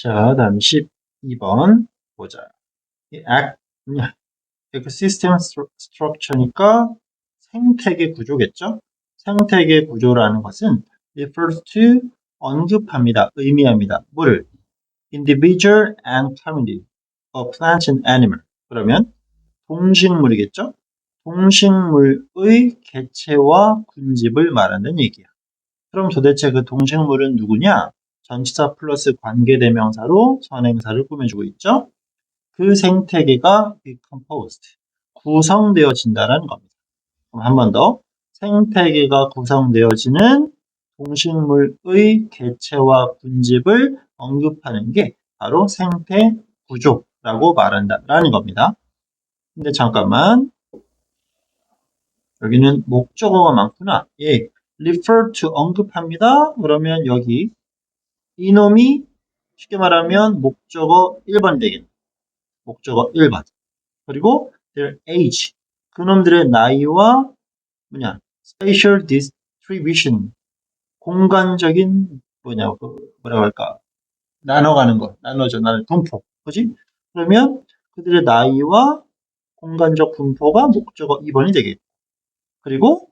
자, 다음 12번 보자. 이 Ecosystem Structure니까 생태계 구조겠죠? 생태계 구조라는 것은 refers to 언급합니다. 의미합니다. 뭐를? Individual and community of plants and animal. 그러면 동식물이겠죠? 동식물의 개체와 군집을 말하는 얘기야. 그럼 도대체 그 동식물은 누구냐? 전치사 플러스 관계대명사로 선행사를 꾸며주고 있죠. 그 생태계가 decomposed, 구성되어진다는 겁니다. 그럼 한 번 더. 생태계가 구성되어지는 동식물의 개체와 군집을 언급하는 게 바로 생태 구조라고 말한다라는 겁니다. 근데 잠깐만. 여기는 목적어가 많구나. 예. refer to 언급합니다. 그러면 여기 이놈이 쉽게 말하면 목적어 1번이 되겠네. 목적어 1번. 그리고 their age. 그놈들의 나이와 spatial distribution. 공간적인 뭐라고 할까? 나눠가는 거. 나눠 분포. 그지? 그러면 그들의 나이와 공간적 분포가 목적어 2번이 되겠고. 그리고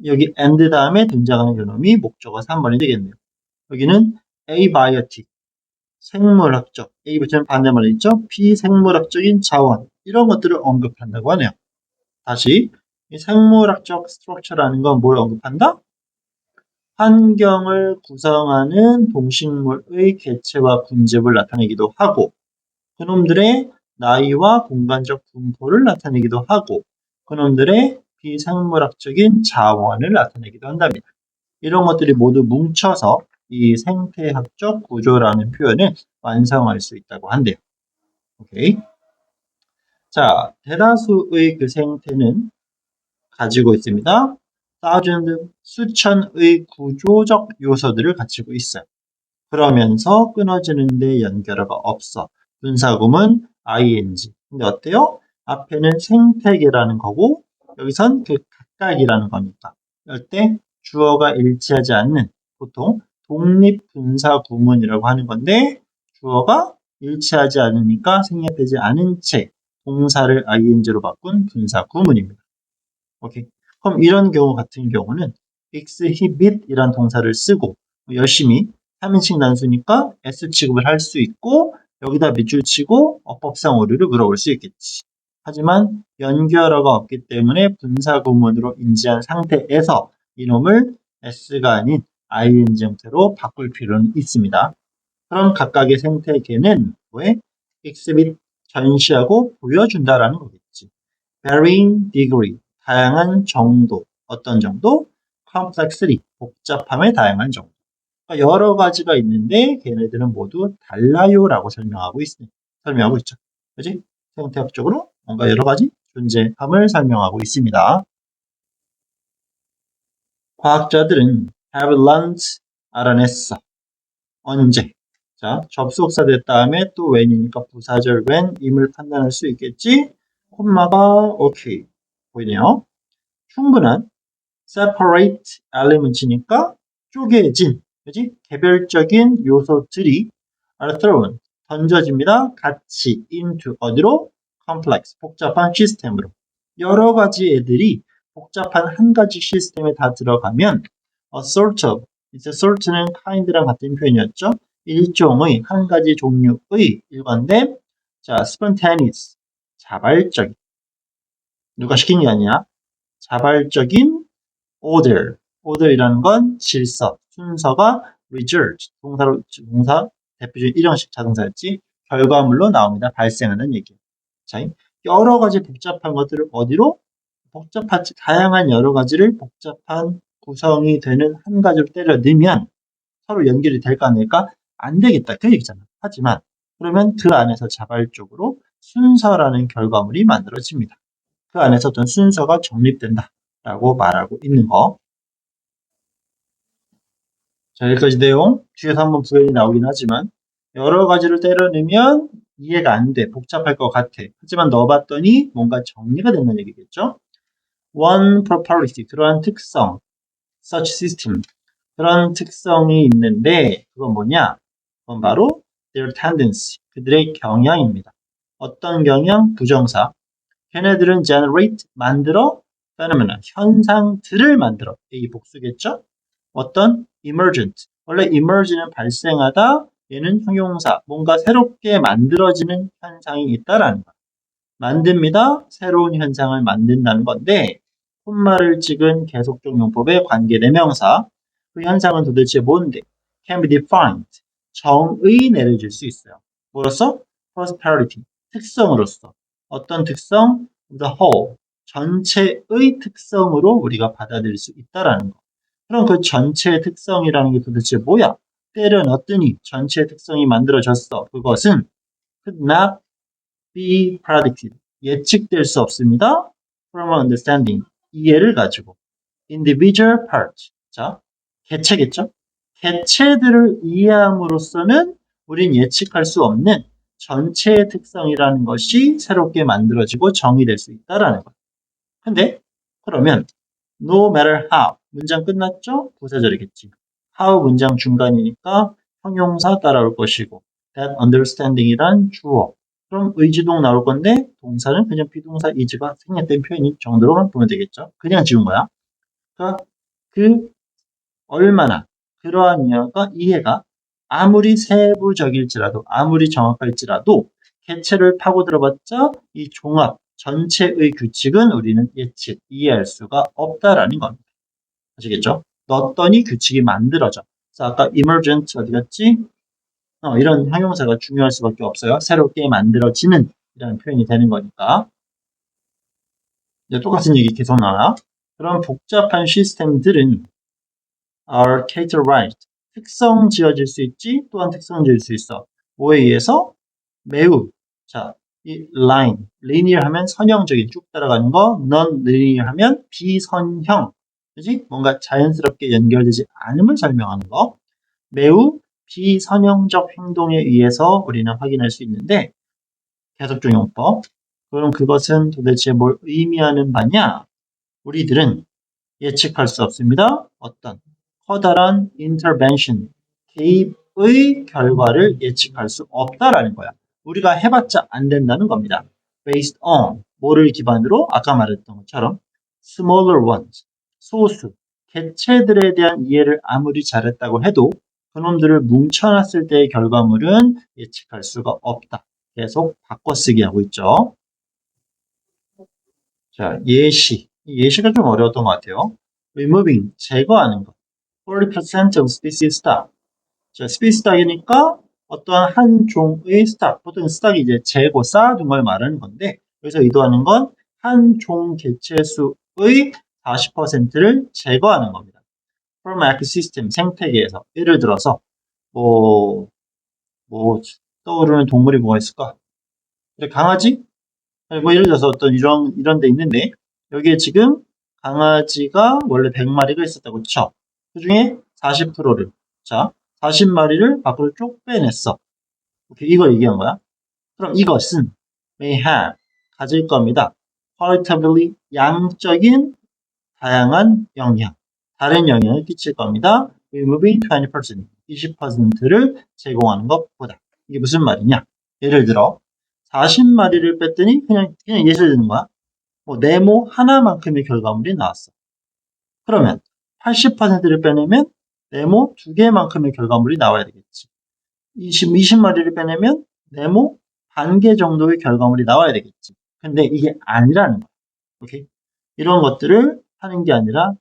여기 and 다음에 등장하는 요놈이 목적어 3번이 되겠네요. 여기는 abiotic, 생물학적, A 붙이면 반대말로 있죠. 비생물학적인 자원, 이런 것들을 언급한다고 하네요. 다시, 이 생물학적 스트럭처라는 건 뭘 언급한다? 환경을 구성하는 동식물의 개체와 군집을 나타내기도 하고, 그놈들의 나이와 공간적 분포를 나타내기도 하고, 그놈들의 비생물학적인 자원을 나타내기도 한답니다. 이런 것들이 모두 뭉쳐서 이 생태학적 구조라는 표현을 완성할 수 있다고 한대요. 오케이. 자, 대다수의 그 생태는 가지고 있습니다. 수천의 구조적 요소들을 가지고 있어요. 그러면서 끊어지는데 연결어가 없어. 분사구문 ing. 근데 어때요? 앞에는 생태계라는 거고 여기선 그 각각이라는 거니까. 이럴 때 주어가 일치하지 않는 보통 독립분사구문이라고 하는 건데 주어가 일치하지 않으니까 생략되지 않은 채 동사를 ing로 바꾼 분사구문입니다. 오케이. 그럼 이런 경우 같은 경우는 exhibit 이란 동사를 쓰고 열심히 3인칭 단수니까 S 취급을 할 수 있고 여기다 밑줄 치고 어법상 오류를 물어볼 수 있겠지. 하지만 연결어가 없기 때문에 분사구문으로 인지한 상태에서 이놈을 S가 아닌 ing 형태로 바꿀 필요는 있습니다. 그럼 각각의 생태계는 왜? exhibit, 전시하고 보여준다라는 거겠지. varying degree, 다양한 정도. 어떤 정도? complexity, 복잡함의 다양한 정도. 그러니까 여러 가지가 있는데 걔네들은 모두 달라요라고 설명하고 있죠. 그지? 생태학적으로 뭔가 여러 가지 존재함을 설명하고 있습니다. 과학자들은 have learned, 알아냈어. 언제? 자, 접속사 된 다음에 또 when이니까 부사절 when임을 판단할 수 있겠지? 콤마가 오케이. 보이네요. 충분한 separate elements니까 쪼개진, 그지? 개별적인 요소들이 are thrown, 던져집니다. 같이 into 어디로? complex, 복잡한 시스템으로. 여러 가지 애들이 복잡한 한 가지 시스템에 다 들어가면 a sort of, 이제 sort는 kind랑 같은 표현이었죠. 일종의 한 가지 종류의 일관된 spontaneous, 자발적인, 누가 시킨 게 아니야. 자발적인 order이라는 건 질서, 순서가 result, 동사 대표적인 일형식 자동사였지. 결과물로 나옵니다. 발생하는 얘기. 자, 여러 가지 복잡한 것들을 어디로? 다양한 여러 가지를 복잡한 구성이 되는 한 가지로 때려 넣으면 서로 연결이 될까 안 될까? 안 되겠다. 그 얘기잖아. 하지만 그러면 그 안에서 자발적으로 순서라는 결과물이 만들어집니다. 그 안에서 어떤 순서가 정립된다. 라고 말하고 있는 거. 자, 여기까지 내용. 뒤에서 한번 부연이 나오긴 하지만 여러 가지를 때려 넣으면 이해가 안 돼. 복잡할 것 같아. 하지만 넣어봤더니 뭔가 정리가 된다는 얘기겠죠. One property, 그러한 특성, such system, 그런 특성이 있는데 그건 뭐냐? 그건 바로 their tendency, 그들의 경향입니다. 어떤 경향? 부정사. 걔네들은 generate, 만들어, phenomena, 현상들을 만들어. 이 복수겠죠? 어떤? emergent. 원래 emerge는 발생하다, 얘는 형용사, 뭔가 새롭게 만들어지는 현상이 있다라는 거. 만듭니다. 새로운 현상을 만든다는 건데, 콤마를 찍은 계속적 용법의 관계대명사. 그 현상은 도대체 뭔데? can be defined. 정의 내려질 수 있어요. 뭐로써? prosperity. 특성으로서. 어떤 특성? the whole. 전체의 특성으로 우리가 받아들일 수 있다라는 거. 그럼 그 전체의 특성이라는 게 도대체 뭐야? 때려 넣었더니 전체의 특성이 만들어졌어. 그것은 could not be predicted. 예측될 수 없습니다. from understanding. 이해를 가지고. individual parts. 자, 개체겠죠? 개체들을 이해함으로써는 우린 예측할 수 없는 전체의 특성이라는 것이 새롭게 만들어지고 정의될 수 있다라는 것. 근데 그러면 no matter how 문장 끝났죠? 부사절이겠지. how 문장 중간이니까 형용사 따라올 것이고 that understanding이란 주어. 그럼 의지동 나올 건데 동사는 그냥 비동사 is가 생략된 표현인 정도로만 보면 되겠죠. 그냥 지운 거야. 그러니까 그 얼마나 그러한 이해가 아무리 세부적일지라도 아무리 정확할지라도 개체를 파고들어봤자 이 종합 전체의 규칙은 우리는 예측, 이해할 수가 없다라는 겁니다. 아시겠죠? 넣었더니 규칙이 만들어져. 그래서 아까 emergent 어디 갔지? 이런 형용사가 중요할 수밖에 없어요. 새롭게 만들어지는 이라는 표현이 되는 거니까. 이제 똑같은 얘기 계속 나와. 그런 복잡한 시스템들은 are categorized. 특성 지어질 수 있지, 또한 특성 지을 수 있어. 뭐에 의해서? 매우. 자, 이 line, linear 하면 선형적인 쭉 따라가는 거, non-linear 하면 비선형. 그지? 뭔가 자연스럽게 연결되지 않음을 설명하는 거. 매우 비선형적 행동에 의해서 우리는 확인할 수 있는데, 계속적 용법. 그럼 그것은 도대체 뭘 의미하는 바냐? 우리들은 예측할 수 없습니다. 어떤 커다란 intervention, 개입의 결과를 예측할 수 없다라는 거야. 우리가 해봤자 안 된다는 겁니다. based on, 뭐를 기반으로? 아까 말했던 것처럼 smaller ones, 소수, 개체들에 대한 이해를 아무리 잘했다고 해도 그놈들을 뭉쳐놨을 때의 결과물은 예측할 수가 없다. 계속 바꿔쓰기 하고 있죠. 자, 예시. 예시가 좀 어려웠던 것 같아요. removing, 제거하는 것. 40% of species stock. 자, species stock이니까 어떠한 한 종의 stock, 보통 stock이 이제 재고 쌓아둔 걸 말하는 건데, 여기서 의도하는 건 한 종 개체수의 40%를 제거하는 겁니다. from ecosystem, 생태계에서. 예를 들어서, 뭐 떠오르는 동물이 뭐가 있을까? 강아지? 뭐 예를 들어서 어떤 이런 데 있는데, 여기에 지금 강아지가 원래 100마리가 있었다고 쳐. 그 중에 40%를, 자, 40마리를 밖으로 쭉 빼냈어. 오케이, 이걸 얘기한 거야. 그럼 이것은 may have, 가질 겁니다. qualitatively, 양적인 다양한 영향, 다른 영향을 끼칠 겁니다. removing 20%, 20%를 제공하는 것보다. 이게 무슨 말이냐? 예를 들어 40마리를 뺐더니 그냥 예시를 드는 거야. 뭐 네모 하나만큼의 결과물이 나왔어. 그러면 80%를 빼내면 네모 2개만큼의 결과물이 나와야 되겠지. 20마리를 빼내면 네모 반 개 정도의 결과물이 나와야 되겠지. 근데 이게 아니라는 거야. 오케이? 이런 것들을 하는 게 아니라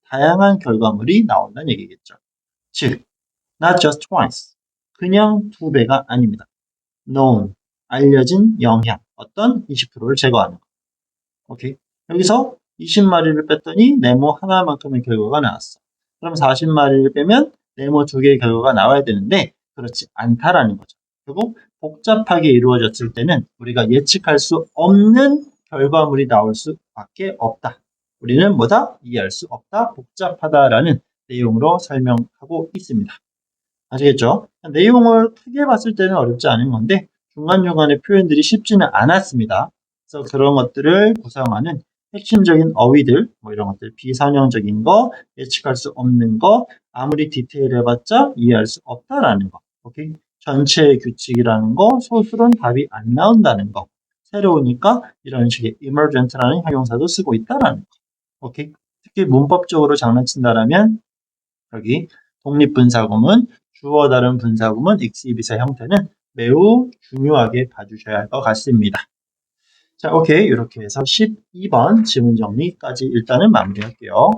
다양한 결과물이 나온다는 얘기겠죠. 즉, not just twice. 그냥 2배가 아닙니다. known, 알려진 영향, 어떤 20%를 제거하는 거. 오케이? 여기서 20마리를 뺐더니 네모 하나만큼의 결과가 나왔어. 그럼 40마리를 빼면 네모 2개의 결과가 나와야 되는데 그렇지 않다라는 거죠. 결국 복잡하게 이루어졌을 때는 우리가 예측할 수 없는 결과물이 나올 수밖에 없다. 우리는 뭐다? 이해할 수 없다. 복잡하다라는 내용으로 설명하고 있습니다. 아시겠죠? 내용을 크게 봤을 때는 어렵지 않은 건데 중간중간에 표현들이 쉽지는 않았습니다. 그래서 그런 것들을 구성하는 핵심적인 어휘들, 뭐 이런 것들, 비선형적인 거, 예측할 수 없는 거, 아무리 디테일해봤자 이해할 수 없다라는 거. 오케이? 전체의 규칙이라는 거, 소수론 답이 안 나온다는 거. 새로우니까 이런 식의 emergent라는 형용사도 쓰고 있다라는 거. 오케이? 특히 문법적으로 장난친다라면 여기 독립분사구문, 주어 다른 분사구문, 익시비사 형태는 매우 중요하게 봐주셔야 할 것 같습니다. 자, 오케이. 이렇게 해서 12번 지문 정리까지 일단은 마무리할게요.